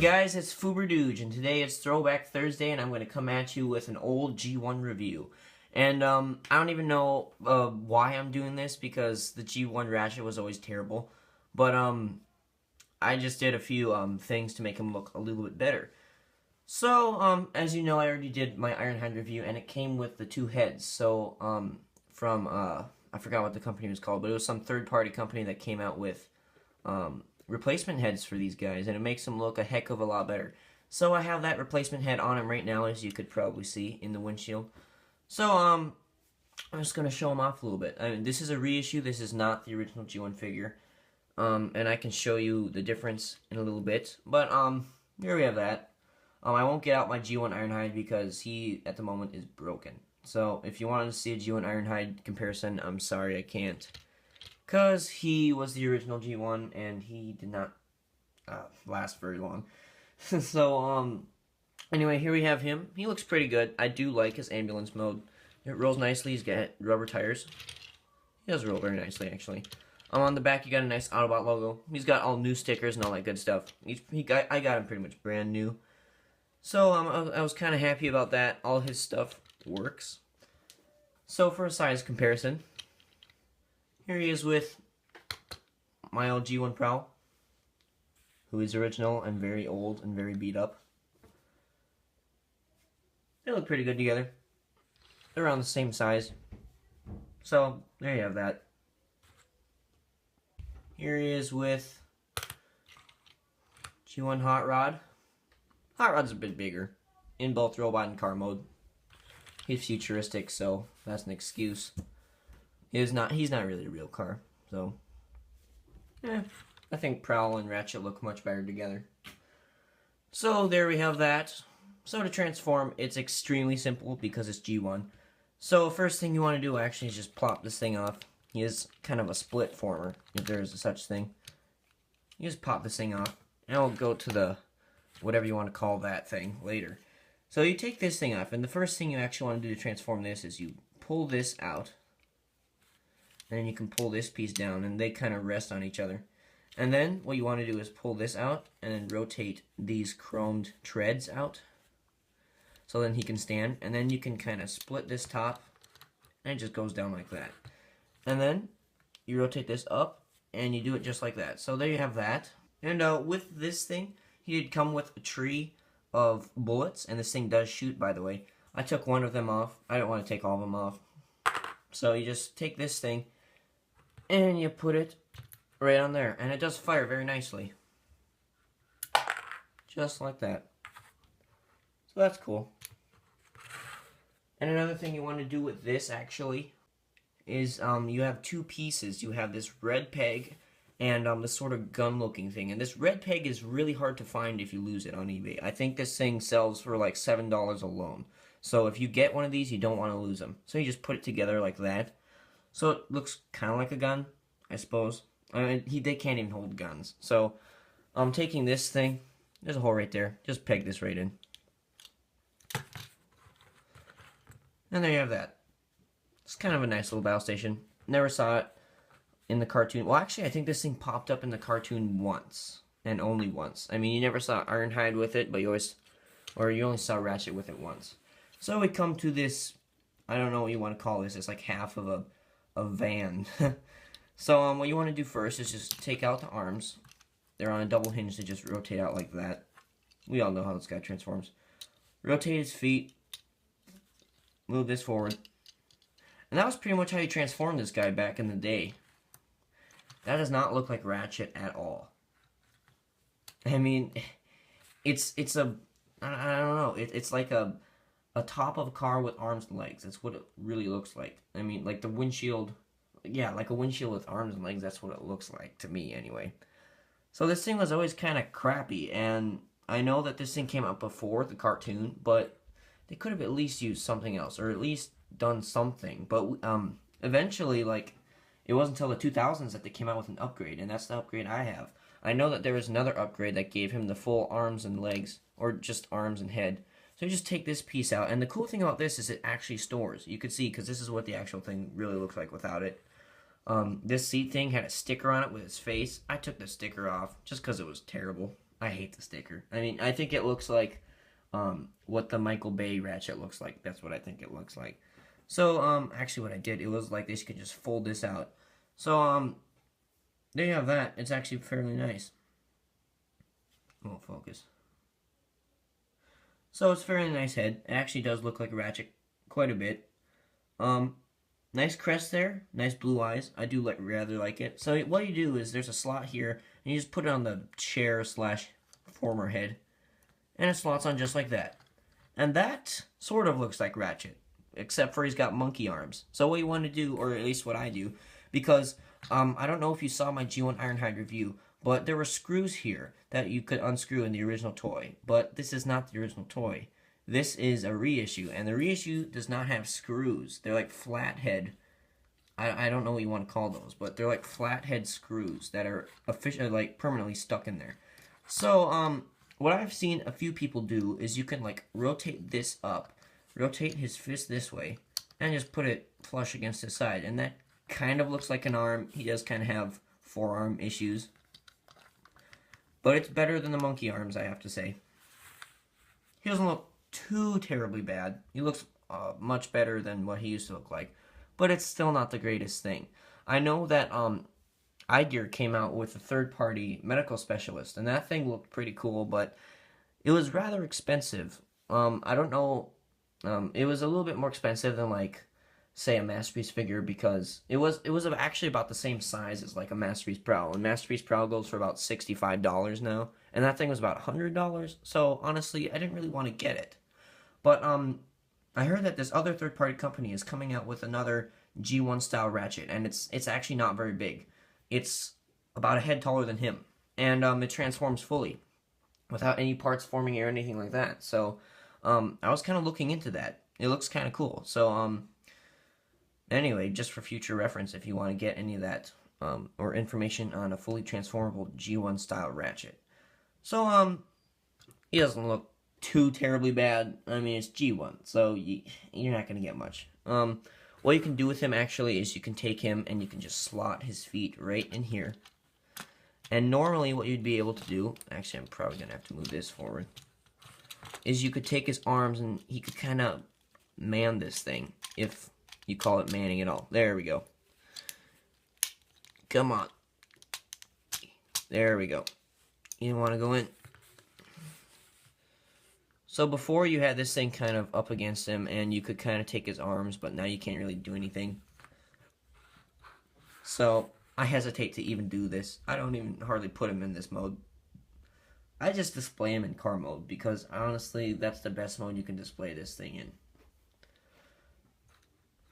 guys, it's Fuberduge, and today it's Throwback Thursday, and I'm going to come at you with an old G1 review. And I don't even know why I'm doing this, because the G1 Ratchet was always terrible. But I just did a few things to make him look a little bit better. So, as you know, I already did my Ironhide review, and it came with the two heads. So, from, I forgot what the company was called, but it was some third-party company that came out with replacement heads for these guys, and it makes them look a heck of a lot better. So I have that replacement head on him right now, as you could probably see in the windshield. So I'm just gonna show him off a little bit. I mean, this is a reissue. This is not the original G1 figure, and I can show you the difference in a little bit. But here we have that. I won't get out my G1 Ironhide because he at the moment is broken. So if you wanted to see a G1 Ironhide comparison, I'm sorry I can't. Because he was the original G1, and he did not last very long. So, anyway, here we have him. He looks pretty good. I do like his ambulance mode. It rolls nicely. He's got rubber tires. He does roll very nicely, actually. On the back, you got a nice Autobot logo. He's got all new stickers and all that good stuff. I got him pretty much brand new. So, I was kind of happy about that. All his stuff works. So, for a size comparison, here he is with my old G1 Prowl, who is original and very old and very beat up. They look pretty good together. They're around the same size. So, there you have that. Here he is with G1 Hot Rod. Hot Rod's a bit bigger in both robot and car mode. He's futuristic, so that's an excuse. He's not really a real car, so I think Prowl and Ratchet look much better together. So there we have that. So to transform, it's extremely simple because it's G1. So first thing you want to do actually is just plop this thing off. He is kind of a split former, if there is a such thing. You just pop this thing off, and I'll go to the whatever you want to call that thing later. So you take this thing off, and the first thing you actually want to do to transform this is you pull this out. And then you can pull this piece down, and they kind of rest on each other. And then what you want to do is pull this out, and then rotate these chromed treads out. So then he can stand, and then you can kind of split this top, and it just goes down like that. And then you rotate this up, and you do it just like that. So there you have that. And with this thing, he did come with a tree of bullets, and this thing does shoot, by the way. I took one of them off. I don't want to take all of them off. So you just take this thing, and you put it right on there. And it does fire very nicely. Just like that. So that's cool. And another thing you want to do with this, actually, is you have two pieces. You have this red peg and this sort of gun-looking thing. And this red peg is really hard to find if you lose it on eBay. I think this thing sells for like $7 alone. So if you get one of these, you don't want to lose them. So you just put it together like that. So it looks kind of like a gun, I suppose. I mean, they can't even hold guns. So I'm taking this thing. There's a hole right there. Just peg this right in. And there you have that. It's kind of a nice little battle station. Never saw it in the cartoon. Well, actually, I think this thing popped up in the cartoon once. And only once. I mean, you never saw Ironhide with it, but you only saw Ratchet with it once. So we come to this, I don't know what you want to call this. It's like half of a van. So what you want to do first is just take out the arms. They're on a double hinge to just rotate out like that. We all know how this guy transforms. Rotate his feet. Move this forward. And that was pretty much how you transformed this guy back in the day. That does not look like Ratchet at all. I mean, it's a, I don't know, it's like a top of a car with arms and legs. That's what it really looks like. I mean, like the windshield, yeah, like a windshield with arms and legs, that's what it looks like to me anyway. So this thing was always kind of crappy, and I know that this thing came out before the cartoon, but they could have at least used something else, or at least done something. But eventually, like, it wasn't until the 2000s that they came out with an upgrade, and that's the upgrade I have. I know that there was another upgrade that gave him the full arms and legs, or just arms and head. So you just take this piece out, and the cool thing about this is it actually stores. You can see, because this is what the actual thing really looks like without it. This seat thing had a sticker on it with his face. I took the sticker off just because it was terrible. I hate the sticker. I mean, I think it looks like what the Michael Bay Ratchet looks like. That's what I think it looks like. So, actually what I did, it was like this. You could just fold this out. So, there you have that. It's actually fairly nice. Won't focus. So, it's a fairly nice head. It actually does look like a Ratchet quite a bit. Nice crest there. Nice blue eyes. I do rather like it. So, what you do is there's a slot here, and you just put it on the chair / former head. And it slots on just like that. And that sort of looks like Ratchet, except for he's got monkey arms. So what you want to do, or at least what I do, because I don't know if you saw my G1 Ironhide review, but there were screws here that you could unscrew in the original toy. But this is not the original toy. This is a reissue, and the reissue does not have screws. They're like flathead. I don't know what you want to call those, but they're like flathead screws that are officially like permanently stuck in there. So what I've seen a few people do is you can like rotate this up, rotate his fist this way, and just put it flush against his side, and that kind of looks like an arm. He does kind of have forearm issues, but it's better than the monkey arms, I have to say. He doesn't look too terribly bad. He looks much better than what he used to look like, but it's still not the greatest thing. I know that Idear came out with a third-party medical specialist, and that thing looked pretty cool, but it was rather expensive. I don't know, it was a little bit more expensive than, like, say, a Masterpiece figure, because it was actually about the same size as, like, a Masterpiece Prowl, and Masterpiece Prowl goes for about $65 now, and that thing was about $100, so, honestly, I didn't really want to get it. But, I heard that this other third-party company is coming out with another G1 style Ratchet, and it's actually not very big. It's about a head taller than him, and it transforms fully without any parts forming or anything like that. So I was kind of looking into that. It looks kind of cool. So anyway, just for future reference, if you want to get any of that or information on a fully transformable G1 style Ratchet. So he doesn't look too terribly bad. I mean, it's G1, so you're not going to get much. What you can do with him, actually, is you can take him and you can just slot his feet right in here. And normally what you'd be able to do, actually I'm probably going to have to move this forward, is you could take his arms and he could kind of man this thing, if you call it manning at all. There we go. Come on. There we go. You want to go in. So before you had this thing kind of up against him and you could kind of take his arms, but now you can't really do anything. So I hesitate to even do this. I don't even hardly put him in this mode. I just display him in car mode because honestly that's the best mode you can display this thing in.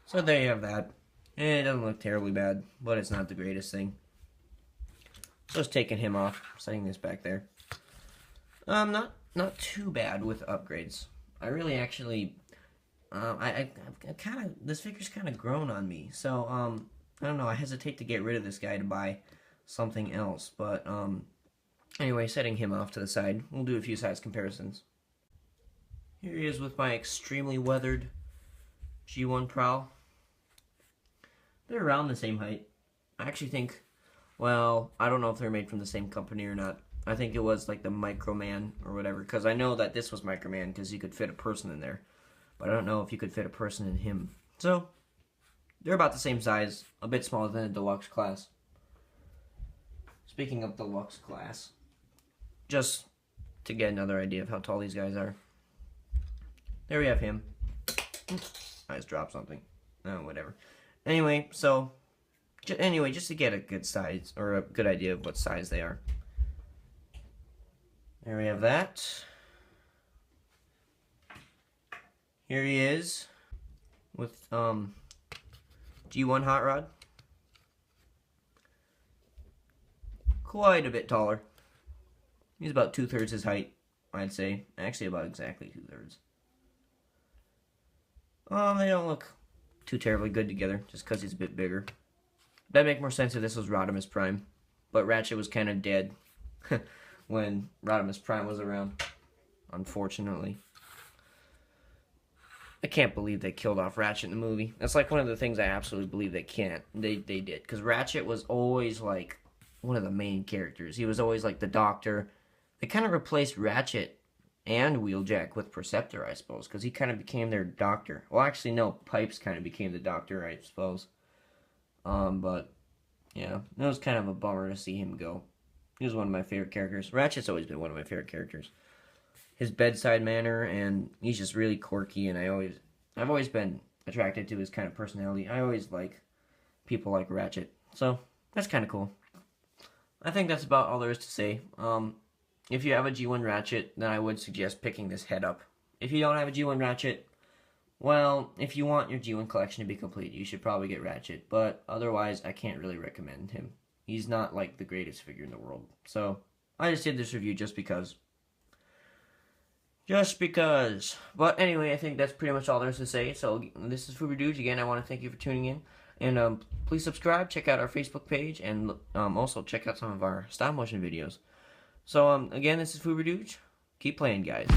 So there you have that. It doesn't look terribly bad, but it's not the greatest thing. So just taking him off, setting this back there. Not too bad with upgrades. I really actually, I kind of, this figure's kind of grown on me. So, I don't know, I hesitate to get rid of this guy to buy something else. But, anyway, setting him off to the side, we'll do a few size comparisons. Here he is with my extremely weathered G1 Prowl. They're around the same height. I actually think, well, I don't know if they're made from the same company or not. I think it was like the Microman or whatever, because I know that this was Microman because you could fit a person in there. But I don't know if you could fit a person in him. So, they're about the same size, a bit smaller than a deluxe class. Speaking of deluxe class, just to get another idea of how tall these guys are. There we have him. I just dropped something. Oh, whatever. Anyway, so, just to get a good size, or a good idea of what size they are. There we have that. Here he is with G1 Hot Rod. Quite a bit taller. He's about 2/3 his height, I'd say. Actually, about exactly 2/3. They don't look too terribly good together, just because he's a bit bigger. That'd make more sense if this was Rodimus Prime, but Ratchet was kind of dead when Rodimus Prime was around, unfortunately. I can't believe they killed off Ratchet in the movie. That's like one of the things I absolutely believe they can't. They did, because Ratchet was always like one of the main characters. He was always like the doctor, they kind of replaced Ratchet and Wheeljack with Perceptor, I suppose, because he kind of became their doctor. Well, actually, no, Pipes kind of became the doctor, I suppose. But yeah, it was kind of a bummer to see him go. He was one of my favorite characters. Ratchet's always been one of my favorite characters. His bedside manner, and he's just really quirky, and I've always been attracted to his kind of personality. I always like people like Ratchet, so that's kind of cool. I think that's about all there is to say. If you have a G1 Ratchet, then I would suggest picking this head up. If you don't have a G1 Ratchet, well, if you want your G1 collection to be complete, you should probably get Ratchet, but otherwise, I can't really recommend him. He's not, like, the greatest figure in the world. So, I just did this review just because. Just because. But anyway, I think that's pretty much all there is to say. So, this is Fuberduge. Again, I want to thank you for tuning in. And please subscribe, check out our Facebook page, and also check out some of our stop motion videos. So, again, this is Fuberduge. Keep playing, guys.